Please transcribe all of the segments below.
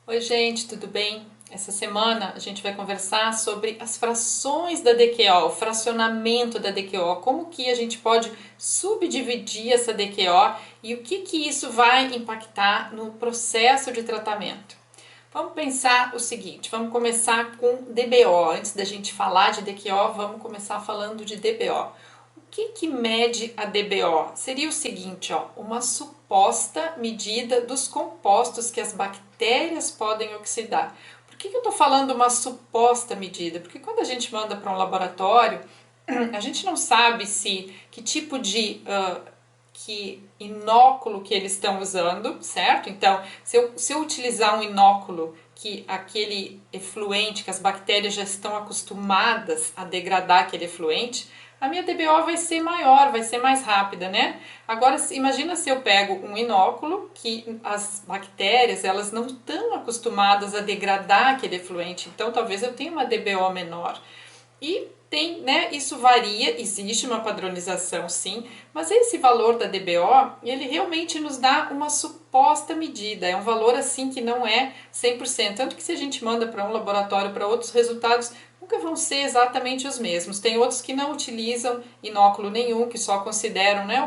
Oi, gente, tudo bem? Essa semana a gente vai conversar sobre as frações da DQO, o fracionamento da DQO, como que a gente pode subdividir essa DQO e o que isso vai impactar no processo de tratamento. Vamos pensar o seguinte, vamos começar com DBO. Antes da gente falar de DQO, vamos começar falando de DBO. O que mede a DBO? Seria o seguinte, ó, uma suposta medida dos compostos que as bactérias podem oxidar. Por que eu estou falando uma suposta medida? Porque quando a gente manda para um laboratório, a gente não sabe que tipo de que inóculo que eles estão usando, certo? Então, se eu utilizar um inóculo que aquele efluente, que as bactérias já estão acostumadas a degradar aquele efluente, a minha DBO vai ser maior, vai ser mais rápida, né? Agora, imagina se eu pego um inóculo que as bactérias, elas não estão acostumadas a degradar aquele efluente, então talvez eu tenha uma DBO menor. E tem, né, isso varia, existe uma padronização sim, mas esse valor da DBO, ele realmente nos dá uma suposta medida, é um valor assim que não é 100%, tanto que se a gente manda para um laboratório para outros resultados, nunca vão ser exatamente os mesmos. Tem outros que não utilizam inóculo nenhum, que só consideram, né,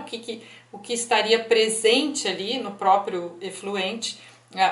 o que estaria presente ali no próprio efluente.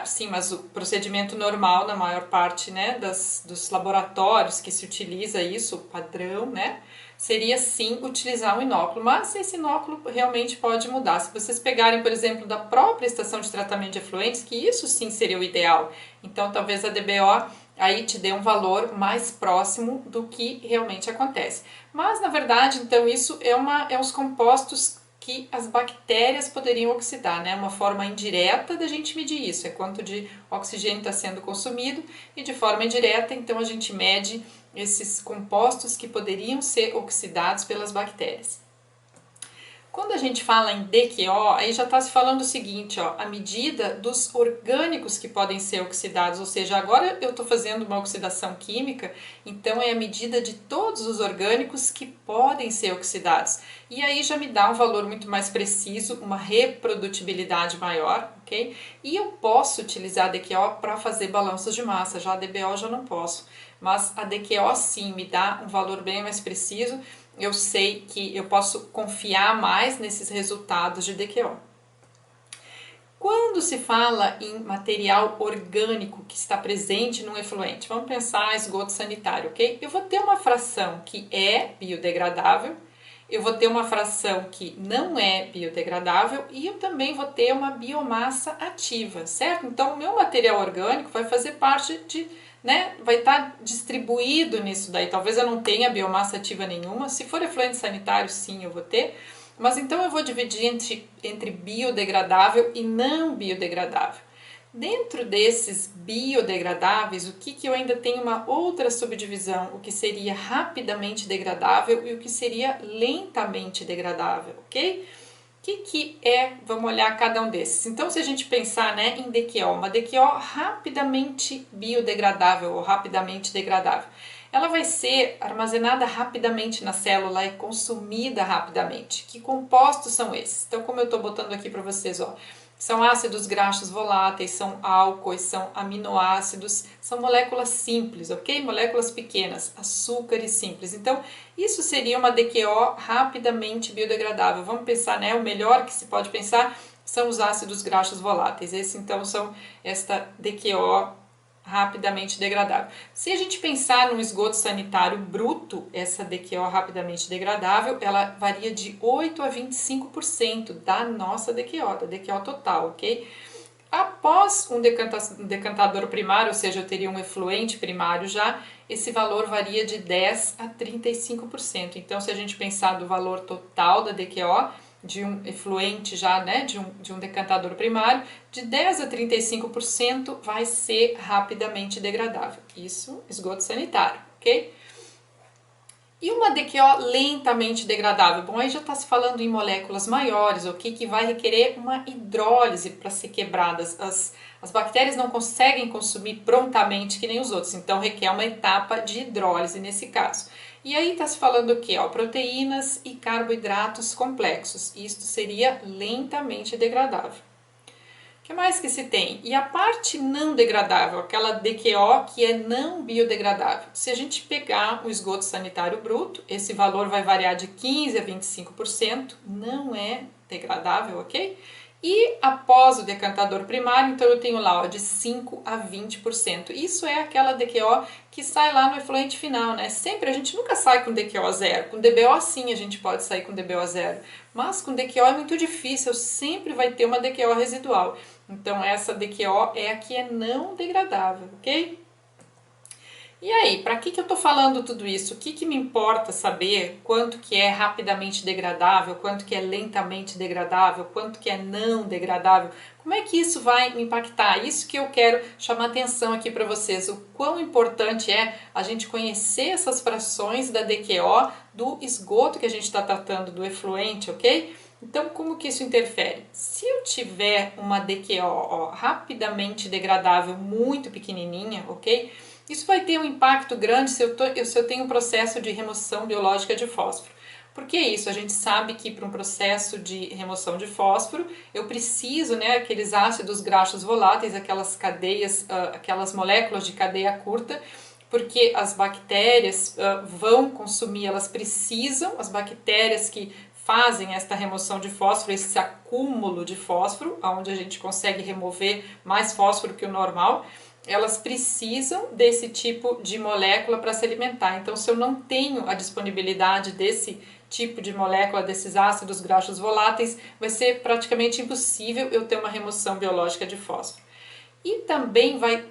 Sim, mas o procedimento normal na maior parte, né, dos laboratórios que se utiliza isso, o padrão, né, seria sim utilizar um inóculo, mas esse inóculo realmente pode mudar. Se vocês pegarem, por exemplo, da própria estação de tratamento de efluentes, que isso sim seria o ideal, então talvez a DBO aí te dê um valor mais próximo do que realmente acontece. Mas na verdade, então isso é os compostos que as bactérias poderiam oxidar, né? Uma forma indireta da gente medir isso, é quanto de oxigênio está sendo consumido, e de forma indireta, então a gente mede esses compostos que poderiam ser oxidados pelas bactérias. Quando a gente fala em DQO, aí já está se falando o seguinte, ó, a medida dos orgânicos que podem ser oxidados, ou seja, agora eu estou fazendo uma oxidação química, então é a medida de todos os orgânicos que podem ser oxidados. E aí já me dá um valor muito mais preciso, uma reprodutibilidade maior, ok? E eu posso utilizar a DQO para fazer balanços de massa, já a DBO já não posso. Mas a DQO sim me dá um valor bem mais preciso, eu sei que eu posso confiar mais nesses resultados de DQO. Quando se fala em material orgânico que está presente num efluente, vamos pensar esgoto sanitário, ok? Eu vou ter uma fração que é biodegradável, eu vou ter uma fração que não é biodegradável e eu também vou ter uma biomassa ativa, certo? Então, o meu material orgânico vai fazer parte de, né, vai estar distribuído nisso daí. Talvez eu não tenha biomassa ativa nenhuma, se for efluente sanitário, sim, eu vou ter, mas então eu vou dividir entre biodegradável e não biodegradável. Dentro desses biodegradáveis, o que eu ainda tenho uma outra subdivisão, o que seria rapidamente degradável e o que seria lentamente degradável, ok? O que é, vamos olhar cada um desses. Então, se a gente pensar, né, em DQO, uma DQO rapidamente biodegradável ou rapidamente degradável, ela vai ser armazenada rapidamente na célula e consumida rapidamente. Que compostos são esses? Então, como eu estou botando aqui para vocês, ó, são ácidos graxos voláteis, são álcoois, são aminoácidos, são moléculas simples, ok? Moléculas pequenas, açúcares simples. Então, isso seria uma DQO rapidamente biodegradável. Vamos pensar, né? O melhor que se pode pensar são os ácidos graxos voláteis. Esse, então, são esta DQO rapidamente degradável. Se a gente pensar no esgoto sanitário bruto, essa DQO rapidamente degradável, ela varia de 8 a 25% da nossa DQO, da DQO total, ok? Após um decantador primário, ou seja, eu teria um efluente primário já, esse valor varia de 10 a 35%. Então, se a gente pensar do valor total da DQO, de um efluente já, né, de um decantador primário, de 10 a 35% vai ser rapidamente degradável. Isso, esgoto sanitário, ok? E uma DQO lentamente degradável? Bom, aí já está se falando em moléculas maiores, ok? Que vai requerer uma hidrólise para ser quebradas. As bactérias não conseguem consumir prontamente que nem os outros, então requer uma etapa de hidrólise nesse caso. E aí está se falando o quê? Ó, proteínas e carboidratos complexos. Isto seria lentamente degradável. que mais que se tem? E a parte não degradável, aquela DQO que é não biodegradável. Se a gente pegar o esgoto sanitário bruto, esse valor vai variar de 15% a 25%, não é degradável, ok? E após o decantador primário, então eu tenho lá ó, de 5% a 20%. Isso é aquela DQO que sai lá no efluente final, né? Sempre, a gente nunca sai com DQO zero. Com DBO sim a gente pode sair com DBO zero. Mas com DQO é muito difícil, sempre vai ter uma DQO residual. Então essa DQO é a que é não degradável, ok? E aí, para que eu estou falando tudo isso? O que me importa saber quanto que é rapidamente degradável, quanto que é lentamente degradável, quanto que é não degradável? Como é que isso vai me impactar? Isso que eu quero chamar atenção aqui para vocês. O quão importante é a gente conhecer essas frações da DQO do esgoto que a gente está tratando, do efluente, ok? Então, como que isso interfere? Se eu tiver uma DQO ó, rapidamente degradável, muito pequenininha, ok? Isso vai ter um impacto grande se eu tenho um processo de remoção biológica de fósforo. Por que isso? A gente sabe que para um processo de remoção de fósforo, eu preciso, né, aqueles ácidos graxos voláteis, aquelas cadeias, aquelas moléculas de cadeia curta, porque as bactérias vão consumir, elas precisam, as bactérias que fazem esta remoção de fósforo, esse acúmulo de fósforo, onde a gente consegue remover mais fósforo que o normal, elas precisam desse tipo de molécula para se alimentar. Então, se eu não tenho a disponibilidade desse tipo de molécula, desses ácidos graxos voláteis, vai ser praticamente impossível eu ter uma remoção biológica de fósforo. E também vai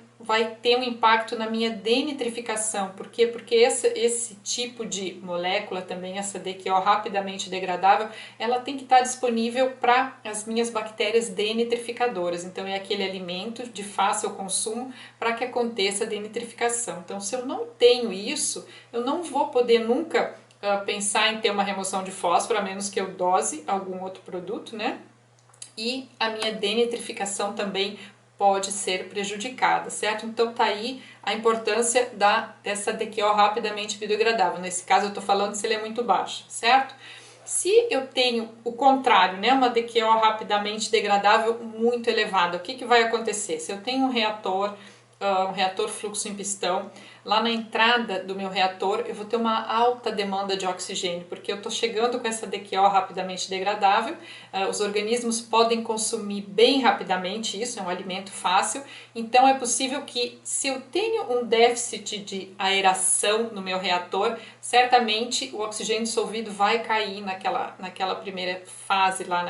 ter um impacto na minha denitrificação. Por quê? Porque esse tipo de molécula também, essa DQO rapidamente degradável, ela tem que estar disponível para as minhas bactérias denitrificadoras. Então é aquele alimento de fácil consumo para que aconteça a denitrificação. Então se eu não tenho isso, eu não vou poder nunca pensar em ter uma remoção de fósforo, a menos que eu dose algum outro produto, né? E a minha denitrificação também pode ser prejudicada, certo? Então tá aí a importância dessa DQO rapidamente biodegradável. Nesse caso eu estou falando se ele é muito baixo, certo? Se eu tenho o contrário, né, uma DQO rapidamente degradável muito elevada, o que vai acontecer? Se eu tenho um reator fluxo em pistão, lá na entrada do meu reator eu vou ter uma alta demanda de oxigênio, porque eu estou chegando com essa DQO rapidamente degradável, os organismos podem consumir bem rapidamente isso, é um alimento fácil, então é possível que se eu tenho um déficit de aeração no meu reator, certamente o oxigênio dissolvido vai cair naquela primeira fase lá,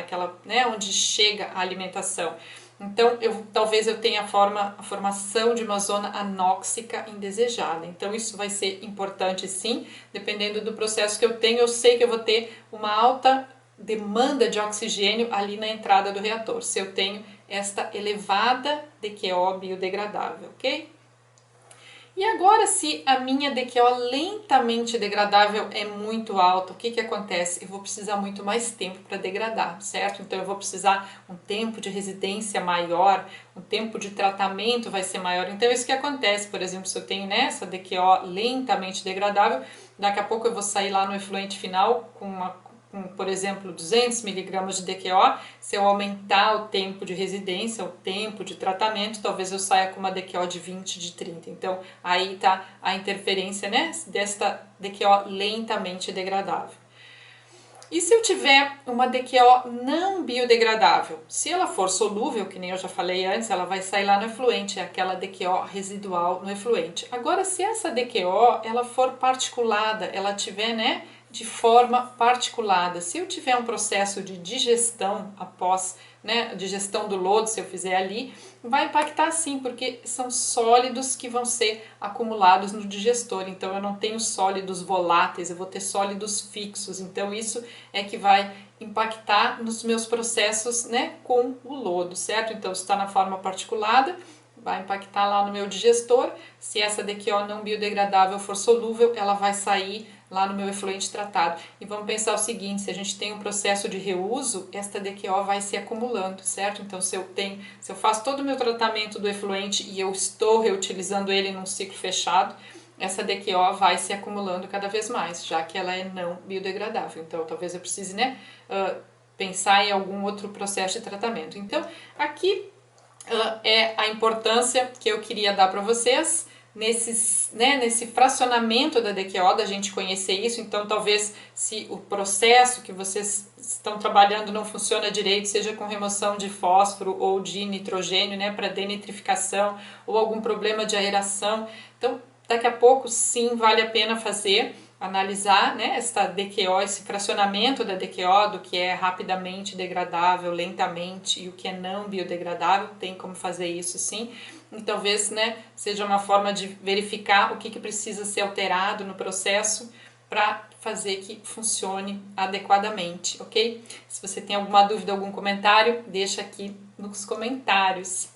né, onde chega a alimentação. Então, talvez eu tenha a formação de uma zona anóxica indesejada. Então, isso vai ser importante sim, dependendo do processo que eu tenho. Eu sei que eu vou ter uma alta demanda de oxigênio ali na entrada do reator, se eu tenho esta elevada DQO biodegradável, ok? E agora, se a minha DQO lentamente degradável é muito alta, o que acontece? Eu vou precisar muito mais tempo para degradar, certo? Então eu vou precisar um tempo de residência maior, um tempo de tratamento vai ser maior. Então isso que acontece, por exemplo, se eu tenho essa DQO lentamente degradável, daqui a pouco eu vou sair lá no efluente final com por exemplo, 200 miligramas de DQO, se eu aumentar o tempo de residência, o tempo de tratamento, talvez eu saia com uma DQO de 20, de 30. Então, aí está a interferência, né, desta DQO lentamente degradável. E se eu tiver uma DQO não biodegradável? Se ela for solúvel, que nem eu já falei antes, ela vai sair lá no efluente, é aquela DQO residual no efluente. Agora, se essa DQO ela for particulada, ela tiver, né, de forma particulada. Se eu tiver um processo de digestão após, né, digestão do lodo, se eu fizer ali, vai impactar sim, porque são sólidos que vão ser acumulados no digestor. Então eu não tenho sólidos voláteis, eu vou ter sólidos fixos. Então isso é que vai impactar nos meus processos, né, com o lodo, certo? Então se está na forma particulada, vai impactar lá no meu digestor. Se essa DQO não biodegradável for solúvel, ela vai sair lá no meu efluente tratado. E vamos pensar o seguinte, se a gente tem um processo de reuso, esta DQO vai se acumulando, certo? Então se eu faço todo o meu tratamento do efluente e eu estou reutilizando ele num ciclo fechado, essa DQO vai se acumulando cada vez mais, já que ela é não biodegradável. Então talvez eu precise, né, pensar em algum outro processo de tratamento. Então aqui é a importância que eu queria dar para vocês nesse fracionamento da DQO, da gente conhecer isso. Então talvez se o processo que vocês estão trabalhando não funciona direito, seja com remoção de fósforo ou de nitrogênio, né, para denitrificação, ou algum problema de aeração, então daqui a pouco sim vale a pena fazer, analisar, né, essa DQO, esse fracionamento da DQO, do que é rapidamente degradável, lentamente, e o que é não biodegradável, tem como fazer isso sim. E talvez, né, seja uma forma de verificar o que precisa ser alterado no processo para fazer que funcione adequadamente, ok? Se você tem alguma dúvida, algum comentário, deixa aqui nos comentários.